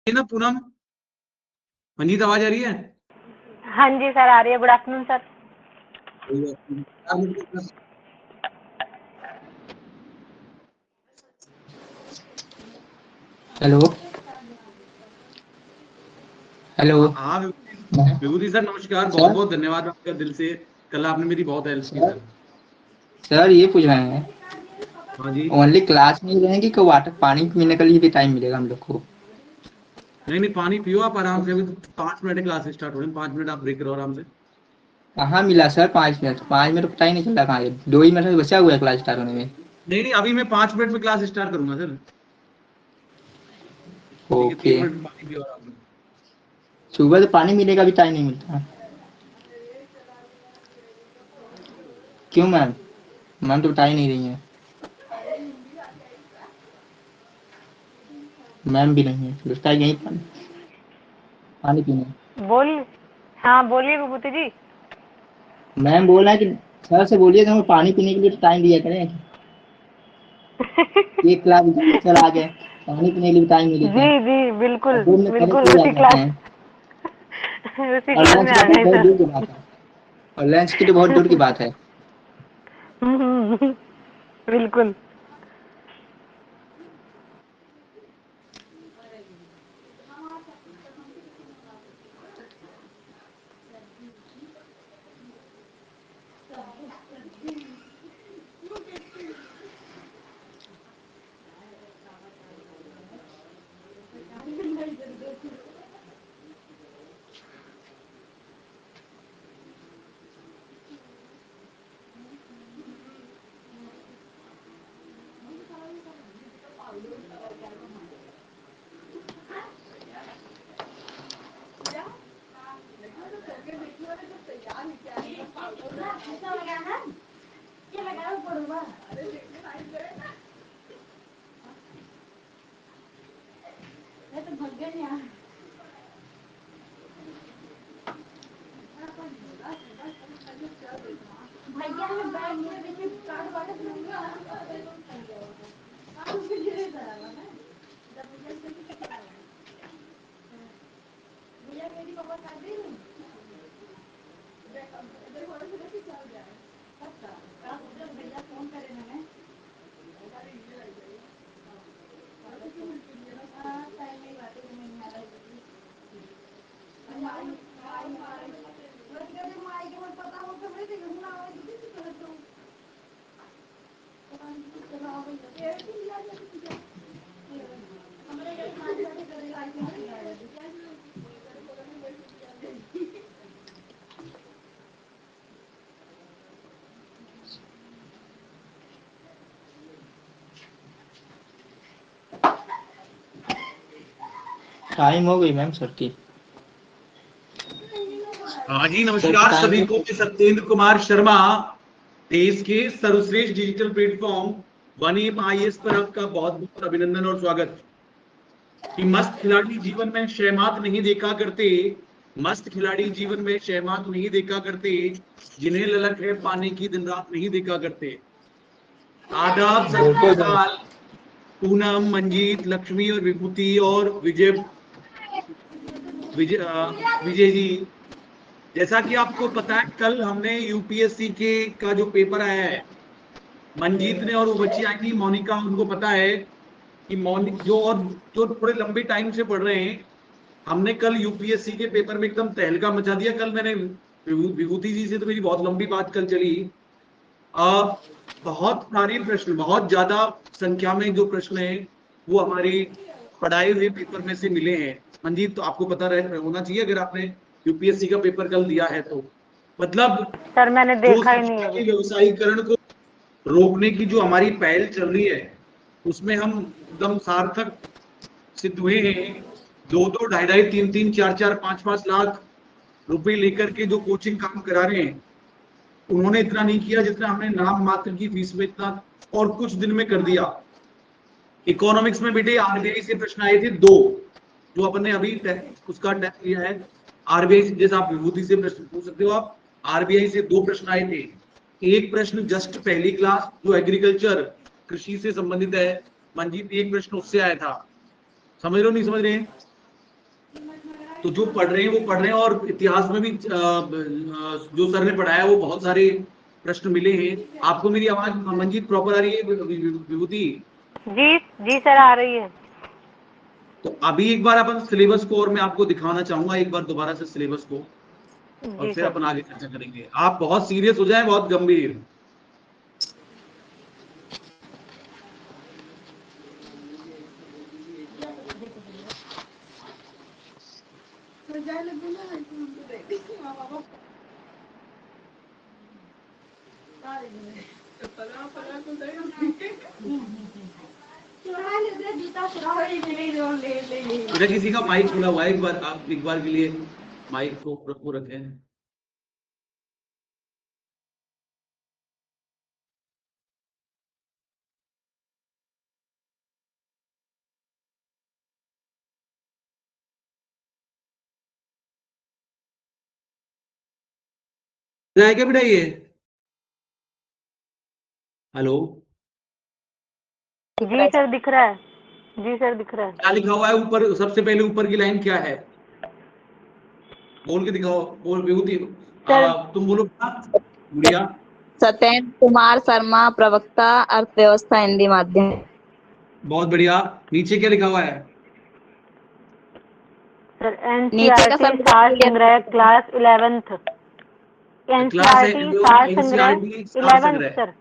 ना पूनम, मंजीत आवाज आ रही है? हाँ जी सर, आ रही है। Good afternoon sir. Hello hello. हाँ विभूति सर नमस्कार। बहुत बहुत धन्यवाद आपका दिल से। कल आपने मेरी बहुत हेल्प की सर। सर ये पूछ रहे हैं, हाँ जी। ओनली क्लास में ही रहेंगे कि वाटर पानी पीने के लिए भी टाइम मिलेगा हम लोग को? नहीं पानी पियो आप आराम से। अभी तो 5 मिनट क्लास स्टार्ट हो रही है, 5 मिनट आप ब्रेक करो आराम से। कहाँ मिला सर 5 मिनट? 5 मिनट पता ही नहीं चल रहा कहाँ है। 2 ही मिनट बचा हुआ है क्लास स्टार्ट होने में। नहीं अभी मैं 5 मिनट में क्लास स्टार्ट करूंगा सर। ठीक है, ओके। 3 मिनट में पानी पियो आराम से। सुबह तो पानी मिलेगा भी टाइम नहीं मिलता। क्यों मैम? मैम तो बता ही नहीं रही है। मैम भी नहीं है, लगता है यही पानी पीने। बोल। हाँ बोलिए विभूति जी। मैम बोल रहा है कि सर से बोलिए कि हमें पानी पीने के लिए टाइम दिया करें। एक क्लास चल आ गए, पानी पीने के लिए भी टाइम मिलेगा। जी जी बिल्कुल 2 मिनट पहले बिल्कुल, पूरे आ उसी जाते क्लास हैं। उसी और क्लास लंच में का आ तो गए बहुत सर। दूर की बात है। और लंच की तो बहुत दूर की बात है। बिल्कुल। टाइम हो गई मैम सर की। हाँ जी नमस्कार सभी को। मैं सत्येंद्र कुमार शर्मा, देश के सर्वश्रेष्ठ digital platform one app IAS पर आपका बहुत बहुत अभिनंदन और स्वागत। कि मस्त खिलाड़ी जीवन में शहमात नहीं देखा करते, मस्त खिलाड़ी जीवन में शहमात नहीं देखा करते, जिन्हें ललक है पाने की दिन रात नहीं देखा करते। आदाब सत श्री अकाल पूनम, मंजीत, लक्ष्मी और विभूति और विजय विजय जी। जैसा कि आपको पता है कल हमने यूपीएससी के का जो पेपर आया है, मंजीत ने और वो बच्ची आई थी मोनिका, उनको पता है कि जो और जो थोड़े लंबे टाइम से पढ़ रहे हैं, हमने कल यूपीएससी के पेपर में एकदम तहलका मचा दिया। कल मैंने विभूति जी से तो मेरी बहुत लंबी बात कल चली। बहुत सारे प्रश्न, बहुत ज्यादा संख्या में जो प्रश्न है वो हमारी पढ़ाए हुए पेपर में से मिले हैं। मंजीत तो आपको पता रहे होना चाहिए अगर आपने यूपीएससी का पेपर कल दिया है तो। मतलब सर मैंने जो देखा ही नहीं शिक्षा है। के व्यवसायीकरण को रोकने की जो हमारी पहल चल रही है, उसमें हम एकदम सार्थक सिद्ध हुए हैं। 2-2, 2.5-2.5, 3-3, 4-4, 5-5 लाख रुपए लेकर के जो कोचिंग काम करा रहे हैं, उन्होंने इतना नहीं किया जितना हमने नाम मात्र की फीस में इतना और कुछ दिन में कर दिया। इकोनॉमिक्स में बेटे आरबीआई से प्रश्न आए थे 2, जो अपन ने अभी उसका टेस्ट लिया है। आरबीआई जैसे आप विभूति से प्रश्न पूछ सकते हो, आप आरबीआई से 2 प्रश्न आए थे। एक प्रश्न जस्ट पहली क्लास जो एग्रीकल्चर कृषि से संबंधित है, मंजीत, एक प्रश्न उससे आया था। समझ रहे हो नहीं समझ रहे हैं? तो जो पढ़ रहे हैं वो पढ़ रहे हैं, और इतिहास में भी जो सर ने पढ़ाया वो बहुत सारे प्रश्न मिले हैं। आपको मेरी आवाज मंजीत प्रॉपर आ रही है विभूति? जी जी सर, आ रही है। तो अभी एक बार अपन सिलेबस को और मैं आपको दिखाना चाहूंगा एक बार दोबारा से सिलेबस को, और जी फिर सर। अपन आगे चर्चा करेंगे। आप बहुत सीरियस हो जाएं, बहुत गंभीर। बेटा किसी का माइक खुला हुआ है, एक बार आप एक बार के लिए माइक को रखें। क्या बेटा ये? हेलो, जी सर दिख रहा है। जी सर दिख रहा है। क्या लिखा हुआ है ऊपर? सबसे पहले ऊपर की लाइन क्या है? बोल के दिखाओ, बोल विभूति। सर तुम बोलो गुड़िया। सत्येंद्र कुमार शर्मा, प्रवक्ता, अर्थव्यवस्था हिंदी माध्यम। बहुत बढ़िया। नीचे क्या लिखा हुआ है? सर नीचे का एनसीईआरटी सब सार संग्रह क्लास 11th। क्लास एनसीईआरटी सार संग्रह एनसीईआरटी सार 11th संग्रह। सर।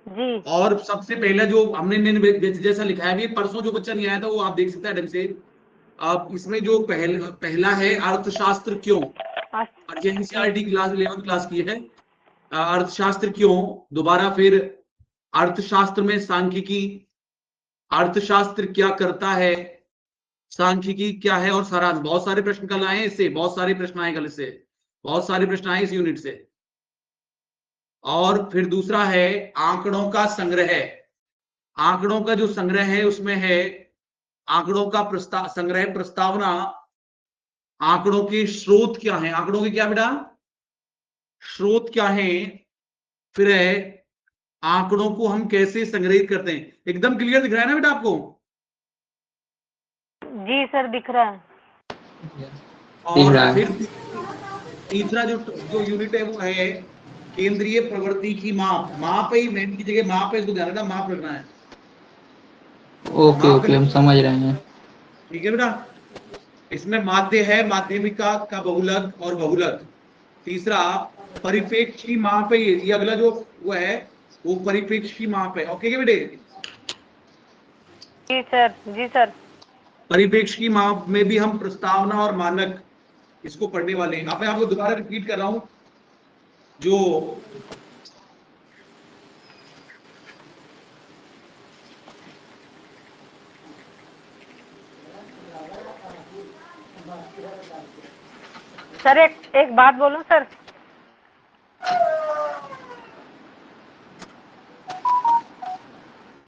जी और सबसे पहला जो हमने जैसा लिखा है, ये परसों जो बच्चा नहीं आया था वो आप देख सकते हैं ढंग से। आप इसमें जो पहला है अर्थशास्त्र क्यों, और ये एनसीईआरटी क्लास 11th क्लास की है। अर्थशास्त्र क्यों, दोबारा फिर अर्थशास्त्र में सांख्यिकी, अर्थशास्त्र क्या करता है, सांख्यिकी क्या है, और सारांश। बहुत सारे प्रश्न कल आए हैं इससे, बहुत सारे प्रश्न आए कल इससे, बहुत सारे प्रश्न आए इस यूनिट से। और फिर दूसरा है आंकड़ों का संग्रह। आंकड़ों का जो संग्रह है उसमें है आंकड़ों का संग्रह, प्रस्तावना, आंकड़ों के स्रोत क्या है, आंकड़ों के क्या बेटा स्रोत क्या है, फिर है आंकड़ों को हम कैसे संग्रहित करते हैं। एकदम क्लियर दिख रहा है ना बेटा आपको? जी सर दिख रहा है। दिख रहा और है। फिर तीसरा जो जो यूनिट है वो है केंद्रीय प्रवृत्ति की माप। माप है, मेन की जगह माप है, इसको ध्यान रखना, माप रखना है। ओके माप ओके, हम समझ रहे हैं। ठीक है बेटा। इसमें माध्य है, माध्यमिका का बहुलक और बहुलक। तीसरा परिप्रेक्ष्य की माप है, ये अगला जो वो है वो परिप्रेक्ष्य की माप है। ओके क्या बेटे? जी सर। जी सर। परिप्रेक्ष्य की माप में भी हम प्रस्तावना और मानक इसको पढ़ने वाले हैं। अब मैं आपको दोबारा रिपीट कर रहा हूं, जो सर एक बात बोलूं सर?